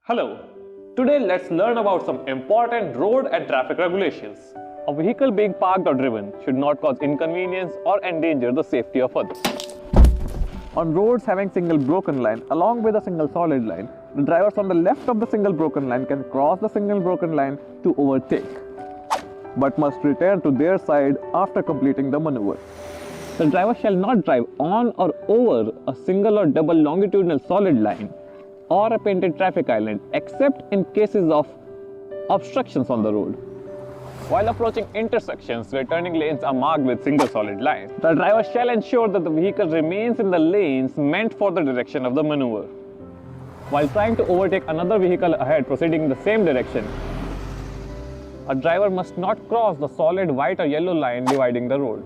Hello, today let's learn about some important road and traffic regulations. A vehicle being parked or driven should not cause inconvenience or endanger the safety of others. On roads having single broken line along with a single solid line, the drivers on the left of the single broken line can cross the single broken line to overtake, but must return to their side after completing the maneuver. The driver shall not drive on or over a single or double longitudinal solid line or a painted traffic island except in cases of obstructions on the road. While approaching intersections where turning lanes are marked with single solid lines, the driver shall ensure that the vehicle remains in the lanes meant for the direction of the maneuver. While trying to overtake another vehicle ahead proceeding in the same direction, a driver must not cross the solid white or yellow line dividing the road.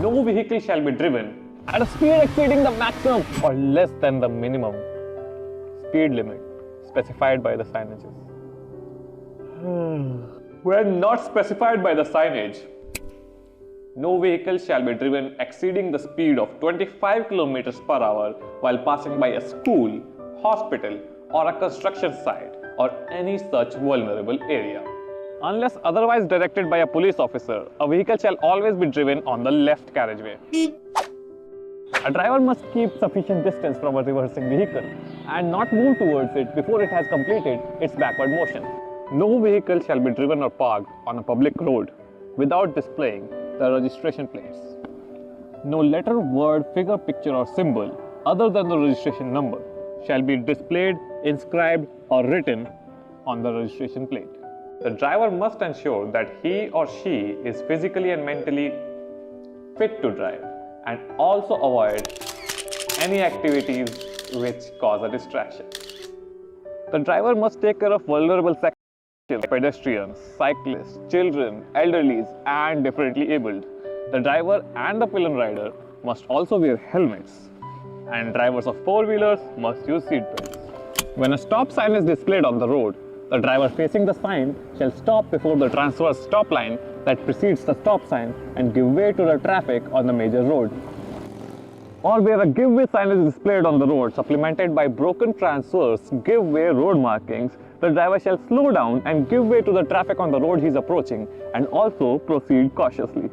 No vehicle shall be driven at a speed exceeding the maximum or less than the minimum speed limit specified by the signages. When not specified by the signage, no vehicle shall be driven exceeding the speed of 25 km per hour while passing by a school, hospital, or a construction site or any such vulnerable area. Unless otherwise directed by a police officer, a vehicle shall always be driven on the left carriageway. A driver must keep sufficient distance from a reversing vehicle and not move towards it before it has completed its backward motion. No vehicle shall be driven or parked on a public road without displaying the registration plates. No letter, word, figure, picture or symbol other than the registration number shall be displayed, inscribed or written on the registration plate. The driver must ensure that he or she is physically and mentally fit to drive and also avoid any activities which cause a distraction. The driver must take care of vulnerable sections like pedestrians, cyclists, children, elderlies and differently abled. The driver and the pillion rider must also wear helmets, and drivers of four-wheelers must use seat belts. When a stop sign is displayed on the road, the driver facing the sign shall stop before the transverse stop line that precedes the stop sign and give way to the traffic on the major road. Or where a give way sign is displayed on the road supplemented by broken transverse give way road markings, the driver shall slow down and give way to the traffic on the road he is approaching and also proceed cautiously.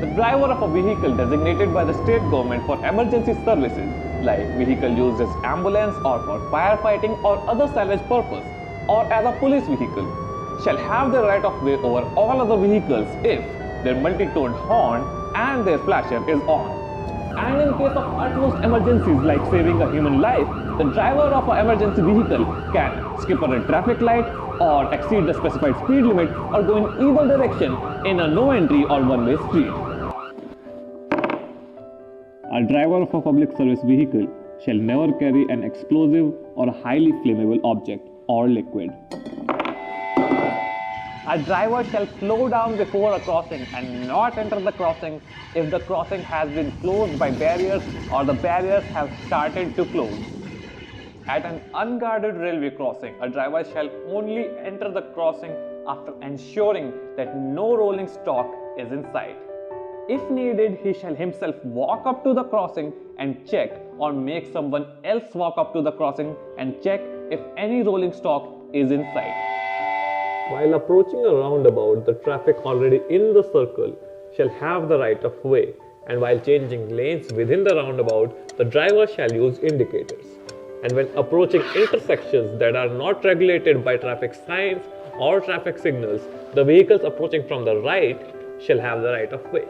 The driver of a vehicle designated by the state government for emergency services, like vehicle used as ambulance or for firefighting or other salvage purpose, or as a police vehicle, shall have the right of way over all other vehicles if their multi-toned horn and their flasher is on. And in case of utmost emergencies like saving a human life, the driver of an emergency vehicle can skip a red traffic light or exceed the specified speed limit or go in either direction in a no entry or one-way street. A driver of a public service vehicle shall never carry an explosive or a highly flammable object or liquid. A driver shall slow down before a crossing and not enter the crossing if the crossing has been closed by barriers or the barriers have started to close. At an unguarded railway crossing, a driver shall only enter the crossing after ensuring that no rolling stock is in sight. If needed, he shall himself walk up to the crossing and check, or make someone else walk up to the crossing and check if any rolling stock is in sight. While approaching a roundabout, the traffic already in the circle shall have the right of way, and while changing lanes within the roundabout, the driver shall use indicators. And when approaching intersections that are not regulated by traffic signs or traffic signals, the vehicles approaching from the right shall have the right of way.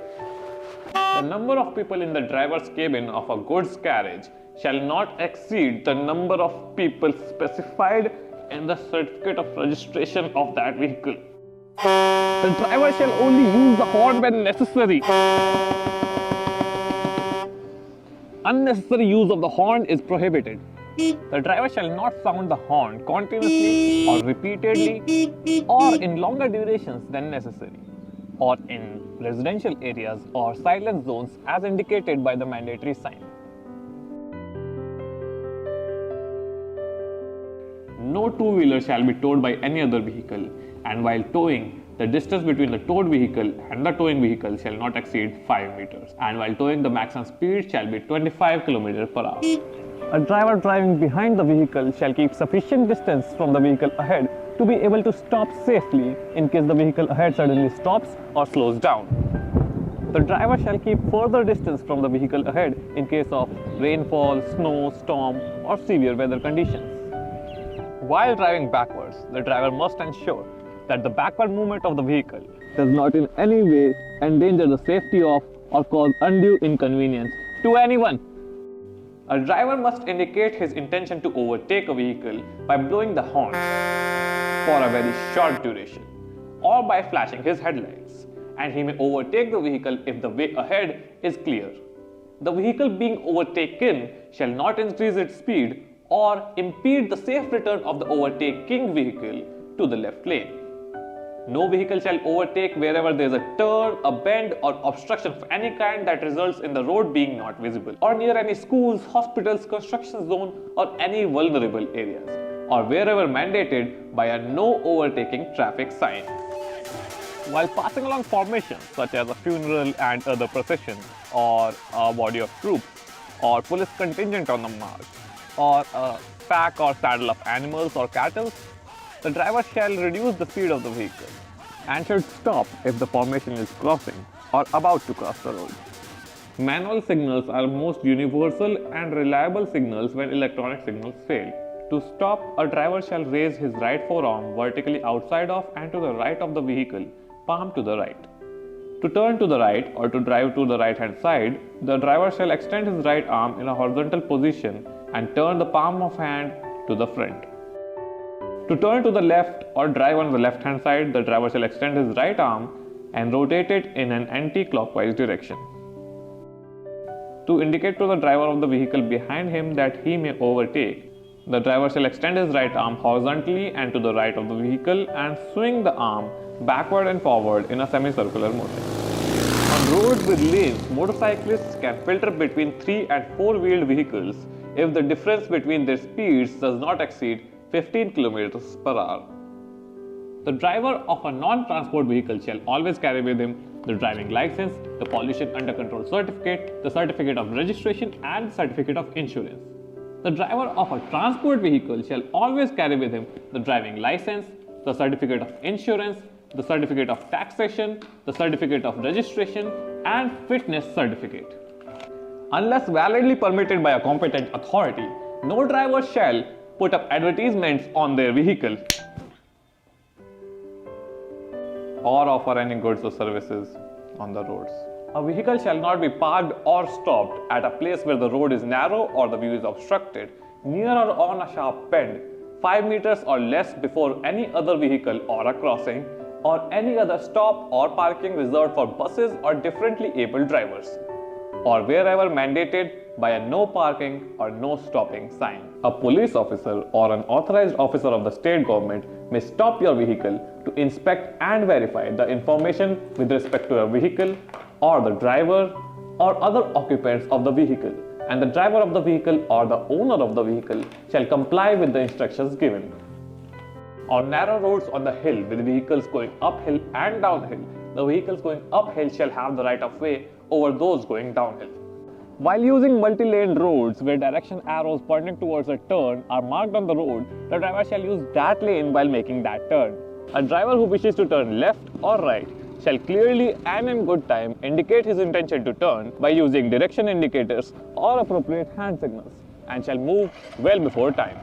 The number of people in the driver's cabin of a goods carriage shall not exceed the number of people specified in the certificate of registration of that vehicle. The driver shall only use the horn when necessary. Unnecessary use of the horn is prohibited. The driver shall not sound the horn continuously or repeatedly or in longer durations than necessary, or in residential areas or silent zones as indicated by the mandatory sign. No two-wheeler shall be towed by any other vehicle, and while towing, the distance between the towed vehicle and the towing vehicle shall not exceed 5 meters, and while towing, the maximum speed shall be 25 km per hour. A driver driving behind the vehicle shall keep sufficient distance from the vehicle ahead to be able to stop safely in case the vehicle ahead suddenly stops or slows down. The driver shall keep further distance from the vehicle ahead in case of rainfall, snow, storm, or severe weather conditions. While driving backwards, the driver must ensure that the backward movement of the vehicle does not in any way endanger the safety of or cause undue inconvenience to anyone. A driver must indicate his intention to overtake a vehicle by blowing the horn for a very short duration or by flashing his headlights, and he may overtake the vehicle if the way ahead is clear. The vehicle being overtaken shall not increase its speed or impede the safe return of the overtaking vehicle to the left lane. No vehicle shall overtake wherever there is a turn, a bend, or obstruction of any kind that results in the road being not visible, or near any schools, hospitals, construction zone, or any vulnerable areas, or wherever mandated by a no overtaking traffic sign. While passing along formations such as a funeral and other procession, or a body of troops, or police contingent on the march, or a pack or saddle of animals or cattle, the driver shall reduce the speed of the vehicle and should stop if the formation is crossing or about to cross the road. Manual signals are most universal and reliable signals when electronic signals fail. To stop, a driver shall raise his right forearm vertically outside of and to the right of the vehicle, palm to the right. To turn to the right or to drive to the right hand side, the driver shall extend his right arm in a horizontal position and turn the palm of hand to the front. To turn to the left or drive on the left hand side, the driver shall extend his right arm and rotate it in an anti-clockwise direction. To indicate to the driver of the vehicle behind him that he may overtake, the driver shall extend his right arm horizontally and to the right of the vehicle and swing the arm backward and forward in a semicircular motion. On roads with lanes, motorcyclists can filter between 3 and 4-wheeled vehicles if the difference between their speeds does not exceed 15 km per hour. The driver of a non-transport vehicle shall always carry with him the driving license, the pollution under control certificate, the certificate of registration, and certificate of insurance. The driver of a transport vehicle shall always carry with him the driving license, the certificate of insurance, the certificate of taxation, the certificate of registration, and fitness certificate. Unless validly permitted by a competent authority, no driver shall put up advertisements on their vehicle or offer any goods or services on the roads. A vehicle shall not be parked or stopped at a place where the road is narrow or the view is obstructed, near or on a sharp bend, 5 meters or less before any other vehicle or a crossing, or any other stop or parking reserved for buses or differently abled drivers, or wherever mandated by a no parking or no stopping sign. A police officer or an authorized officer of the state government may stop your vehicle to inspect and verify the information with respect to your vehicle or the driver or other occupants of the vehicle, and the driver of the vehicle or the owner of the vehicle shall comply with the instructions given. On narrow roads on the hill with vehicles going uphill and downhill, the vehicles going uphill shall have the right of way over those going downhill. While using multi-lane roads where direction arrows pointing towards a turn are marked on the road, the driver shall use that lane while making that turn. A driver who wishes to turn left or right shall clearly and in good time indicate his intention to turn by using direction indicators or appropriate hand signals, and shall move well before time.